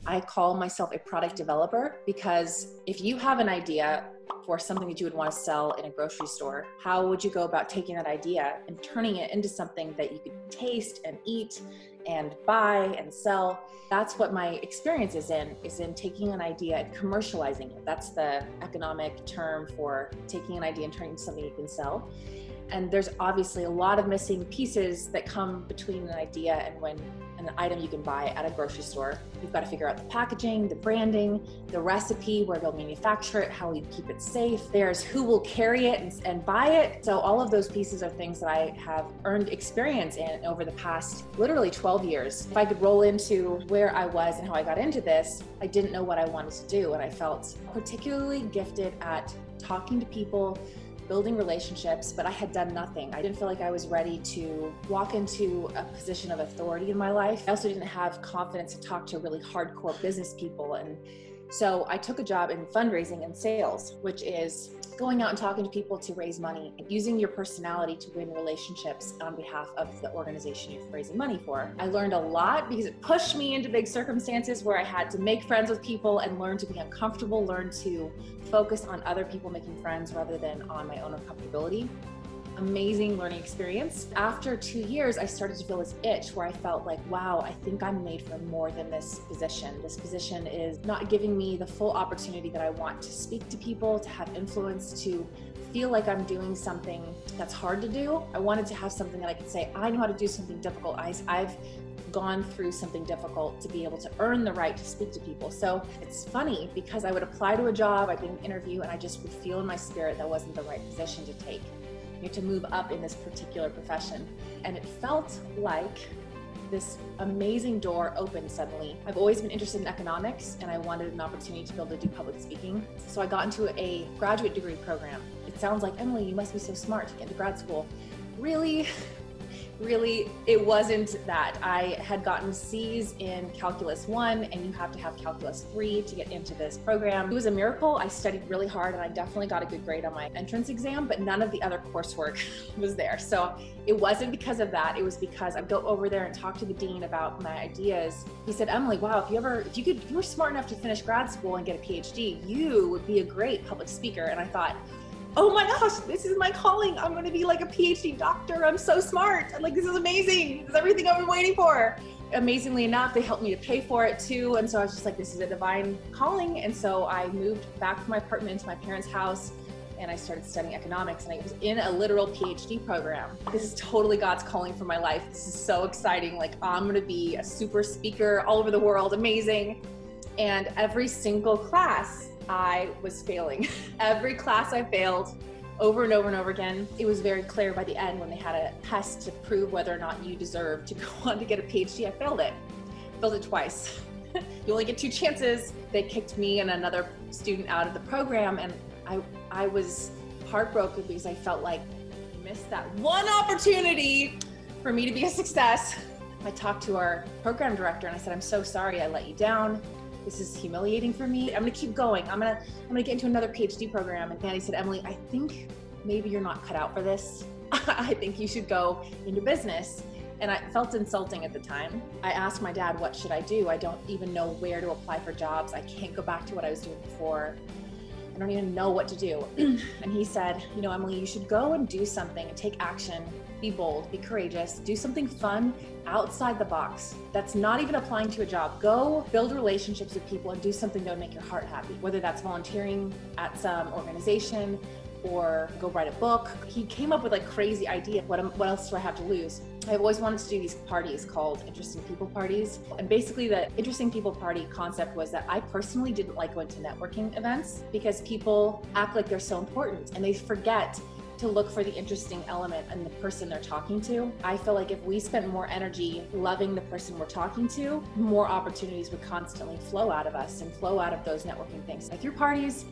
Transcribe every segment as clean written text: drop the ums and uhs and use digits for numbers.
I call myself a product developer because if you have an idea for something that you would want to sell in a grocery store, how would you go about taking that idea and turning it into something that you could taste and eat and buy and sell? That's what my experience is in taking an idea and commercializing it. That's the economic term for taking an idea and turning it into something you can sell. And there's obviously a lot of missing pieces that come between an idea and when an item you can buy at a grocery store. You've got to figure out the packaging, the branding, the recipe, where they'll manufacture it, how you keep it safe. There's who will carry it and buy it. So all of those pieces are things that I have earned experience in over the past literally 12 years. If I could roll into where I was and how I got into this, I didn't know what I wanted to do. And I felt particularly gifted at talking to people, building relationships, but I had done nothing. I didn't feel like I was ready to walk into a position of authority in my life. I also didn't have confidence to talk to really hardcore business people. And so I took a job in fundraising and sales, which is going out and talking to people to raise money and using your personality to win relationships on behalf of the organization you're raising money for. I learned a lot because it pushed me into big circumstances where I had to make friends with people and learn to be uncomfortable, learn to focus on other people making friends rather than on my own uncomfortability. Amazing learning experience. After 2 years, I started to feel this itch where I felt like, wow, I think I'm made for more than this position. This position is not giving me the full opportunity that I want to speak to people, to have influence, to feel like I'm doing something that's hard to do. I wanted to have something that I could say, I know how to do something difficult. I've gone through something difficult to be able to earn the right to speak to people. So it's funny because I would apply to a job, I'd get an interview, and I just would feel in my spirit that wasn't the right position to take. To move up in this particular profession. And it felt like this amazing door opened suddenly. I've always been interested in economics and I wanted an opportunity to be able to do public speaking. So I got into a graduate degree program. It sounds like, Emily, you must be so smart to get into grad school. Really, it wasn't that. I had gotten C's in Calculus 1 and you have to have Calculus 3 to get into this program. It was a miracle. I studied really hard and I definitely got a good grade on my entrance exam, but none of the other coursework was there. So it wasn't because of that. It was because I'd go over there and talk to the dean about my ideas. He said, Emily, wow, if you were smart enough to finish grad school and get a PhD, you would be a great public speaker. And I thought, oh my gosh, this is my calling. I'm going to be like a PhD doctor. I'm so smart. I'm like, this is amazing. This is everything I've been waiting for. Amazingly enough, they helped me to pay for it too. And so I was just like, this is a divine calling. And so I moved back from my apartment into my parents' house and I started studying economics and I was in a literal PhD program. This is totally God's calling for my life. This is so exciting. Like I'm going to be a super speaker all over the world. Amazing. And every single class I was failing. Every class I failed over and over and over again. It was very clear by the end when they had a test to prove whether or not you deserved to go on to get a PhD. I failed it. Failed it twice. You only get 2 chances. They kicked me and another student out of the program and I was heartbroken because I felt like I missed that one opportunity for me to be a success. I talked to our program director and I said, I'm so sorry I let you down. This is humiliating for me. I'm gonna keep going. I'm gonna get into another PhD program. And Danny said, Emily, I think maybe you're not cut out for this. I think you should go into business. And I felt insulting at the time. I asked my dad, what should I do? I don't even know where to apply for jobs. I can't go back to what I was doing before. I don't even know what to do. And he said, you know, Emily, you should go and do something and take action. Be bold, be courageous, do something fun outside the box. That's not even applying to a job. Go build relationships with people and do something that would make your heart happy, whether that's volunteering at some organization or go write a book. He came up with like crazy idea. What else do I have to lose? I've always wanted to do these parties called Interesting People Parties. And basically the Interesting People Party concept was that I personally didn't like going to networking events because people act like they're so important and they forget to look for the interesting element in the person they're talking to. I feel like if we spent more energy loving the person we're talking to, more opportunities would constantly flow out of us and flow out of those networking things. I threw parties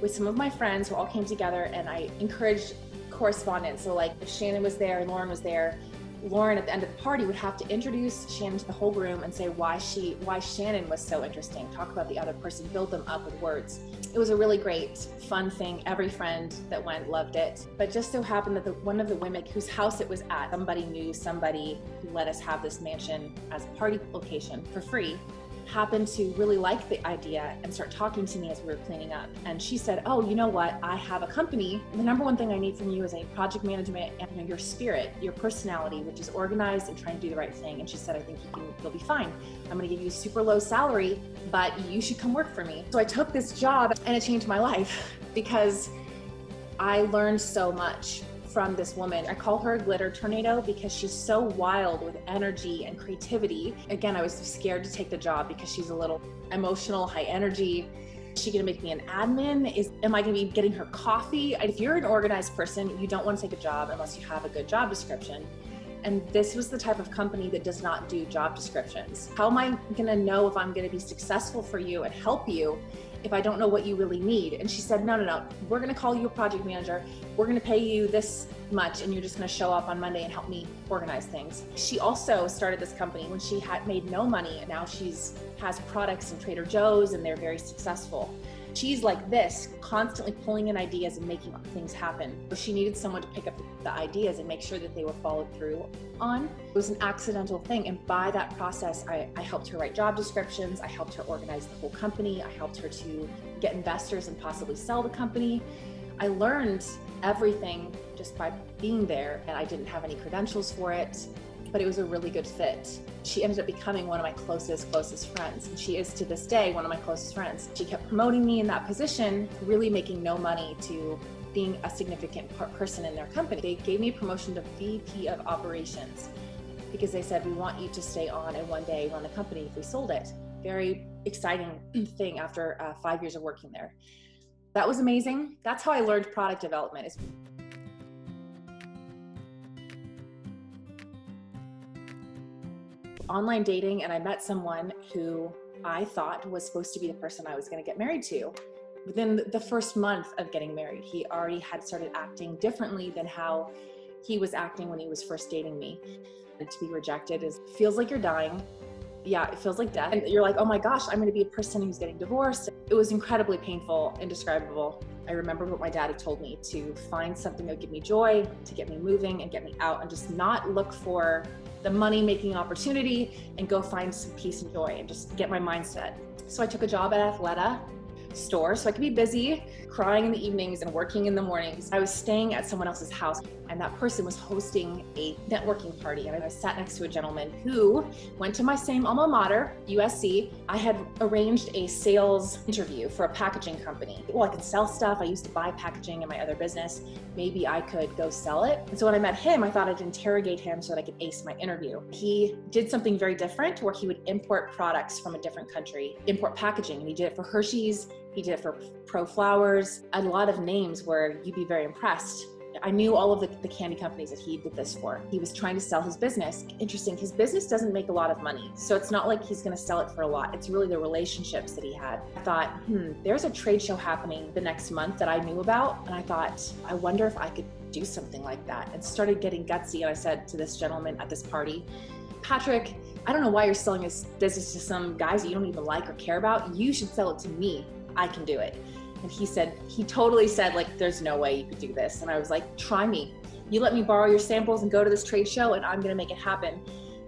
with some of my friends who all came together and I encouraged correspondence. So like if Shannon was there and Lauren was there, Lauren at the end of the party would have to introduce Shannon to the whole room and say why Shannon was so interesting, talk about the other person, build them up with words. It was a really great, fun thing. Every friend that went loved it. But just so happened that one of the women whose house it was at, somebody knew somebody who let us have this mansion as a party location for free. happened to really like the idea and start talking to me as we were cleaning up. And she said, oh, you know what? I have a company. The number one thing I need from you is a project management and your spirit, your personality, which is organized and trying to do the right thing. And she said, I think you'll be fine. I'm going to give you a super low salary, but you should come work for me. So I took this job and it changed my life because I learned so much from this woman. I call her a glitter tornado because she's so wild with energy and creativity. Again, I was scared to take the job because she's a little emotional, high energy. Is she gonna make me an admin? Am I gonna be getting her coffee? If you're an organized person, you don't want to take a job unless you have a good job description. And this was the type of company that does not do job descriptions. How am I gonna know if I'm gonna be successful for you and help you if I don't know what you really need? And she said, no, we're gonna call you a project manager. We're gonna pay you this much and you're just gonna show up on Monday and help me organize things. She also started this company when she had made no money, and now has products in Trader Joe's and they're very successful. She's like this, constantly pulling in ideas and making things happen. So she needed someone to pick up the ideas and make sure that they were followed through on. It was an accidental thing. And by that process, I helped her write job descriptions. I helped her organize the whole company. I helped her to get investors and possibly sell the company. I learned everything just by being there, and I didn't have any credentials for it, but it was a really good fit. She ended up becoming one of my closest friends. And she is to this day one of my closest friends. She kept promoting me in that position, really making no money, to being a significant person in their company. They gave me a promotion to VP of operations because they said, we want you to stay on and one day run the company if we sold it. Very exciting thing after 5 years of working there. That was amazing. That's how I learned product development. Online dating, and I met someone who I thought was supposed to be the person I was going to get married to. Within the first month of getting married, he already had started acting differently than how he was acting when he was first dating me. And to be rejected feels like you're dying. Yeah, it feels like death. And you're like, oh my gosh, I'm going to be a person who's getting divorced. It was incredibly painful, indescribable. I remember what my dad had told me, to find something that would give me joy, to get me moving and get me out, and just not look for the money-making opportunity and go find some peace and joy and just get my mindset. So I took a job at Athleta store so I could be busy, crying in the evenings and working in the mornings. I was staying at someone else's house, and that person was hosting a networking party, and I sat next to a gentleman who went to my same alma mater, USC. I had arranged a sales interview for a packaging company. Well, I could sell stuff. I used to buy packaging in my other business. Maybe I could go sell it. And so when I met him, I thought I'd interrogate him so that I could ace my interview. He did something very different where he would import products from a different country, import packaging, and he did it for Hershey's. He did it for Pro Flowers, a lot of names where you'd be very impressed. I knew all of the candy companies that he did this for. He was trying to sell his business. Interesting, his business doesn't make a lot of money, so it's not like he's gonna sell it for a lot. It's really the relationships that he had. I thought, there's a trade show happening the next month that I knew about, and I thought, I wonder if I could do something like that, and started getting gutsy. And I said to this gentleman at this party, Patrick, I don't know why you're selling this business to some guys that you don't even like or care about. You should sell it to me. I can do it. And he totally said, like, there's no way you could do this. And I was like, try me. You let me borrow your samples and go to this trade show and I'm gonna make it happen.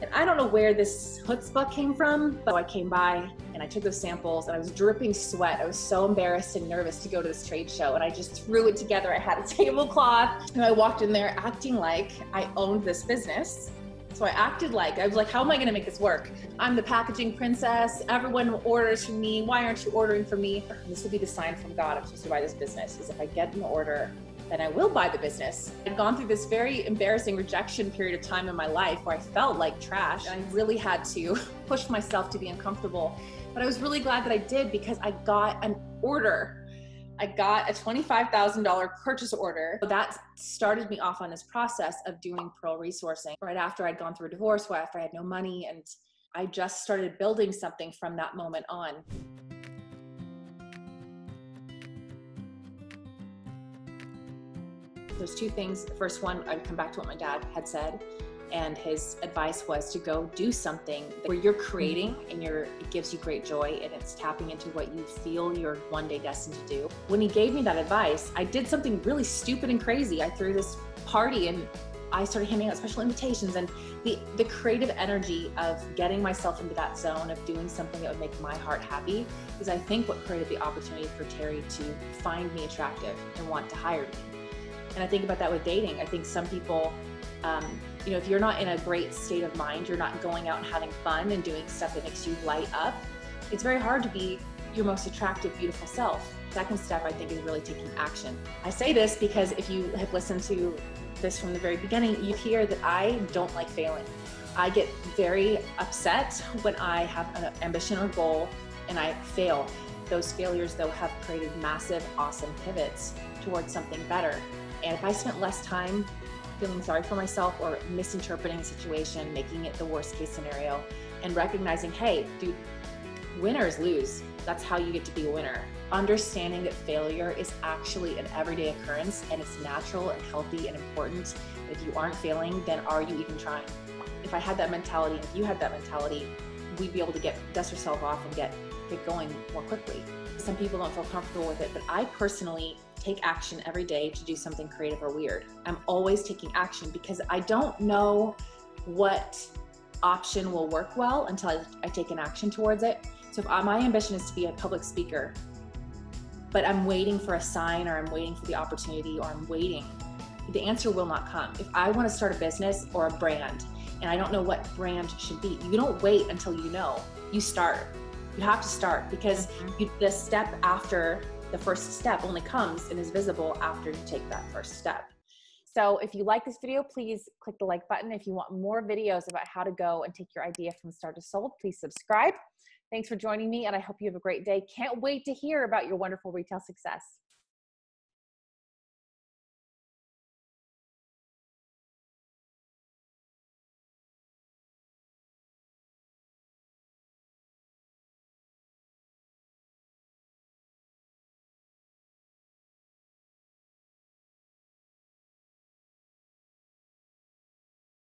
And I don't know where this chutzpah came from, but I came by and I took those samples and I was dripping sweat. I was so embarrassed and nervous to go to this trade show, and I just threw it together. I had a tablecloth and I walked in there acting like I owned this business. So I acted like, I was like, how am I gonna make this work? I'm the packaging princess. Everyone orders from me. Why aren't you ordering from me? This will be the sign from God I'm supposed to buy this business, is if I get an order, then I will buy the business. I'd gone through this very embarrassing rejection period of time in my life where I felt like trash, and I really had to push myself to be uncomfortable. But I was really glad that I did, because I got an order. I got a $25,000 purchase order. So that started me off on this process of doing Pearl resourcing. Right after I'd gone through a divorce, right after I had no money, and I just started building something from that moment on. There's two things. The first one, I would come back to what my dad had said, and his advice was to go do something where you're creating and it gives you great joy, and it's tapping into what you feel you're one day destined to do. When he gave me that advice, I did something really stupid and crazy. I threw this party and I started handing out special invitations, and the creative energy of getting myself into that zone of doing something that would make my heart happy is, I think, what created the opportunity for Terry to find me attractive and want to hire me. And I think about that with dating. I think some people, you know, if you're not in a great state of mind, you're not going out and having fun and doing stuff that makes you light up, it's very hard to be your most attractive, beautiful self. Second step, I think, is really taking action. I say this because if you have listened to this from the very beginning, you hear that I don't like failing. I get very upset when I have an ambition or goal and I fail. Those failures, though, have created massive, awesome pivots towards something better. And if I spent less time feeling sorry for myself or misinterpreting a situation, making it the worst case scenario, and recognizing, hey, dude, winners lose. That's how you get to be a winner. Understanding that failure is actually an everyday occurrence and it's natural and healthy and important. If you aren't failing, then are you even trying? If I had that mentality, and if you had that mentality, we'd be able to dust ourselves off and get going more quickly. Some people don't feel comfortable with it, but I personally take action every day to do something creative or weird. I'm always taking action because I don't know what option will work well until I take an action towards it. So if my ambition is to be a public speaker, but I'm waiting for a sign, or I'm waiting for the opportunity, or I'm waiting, the answer will not come. If I want to start a business or a brand and I don't know what brand should be, you don't wait until you know. You start. You have to start, because the step after the first step only comes and is visible after you take that first step. So if you like this video, please click the like button. If you want more videos about how to go and take your idea from start to sold, please subscribe. Thanks for joining me, and I hope you have a great day. Can't wait to hear about your wonderful retail success.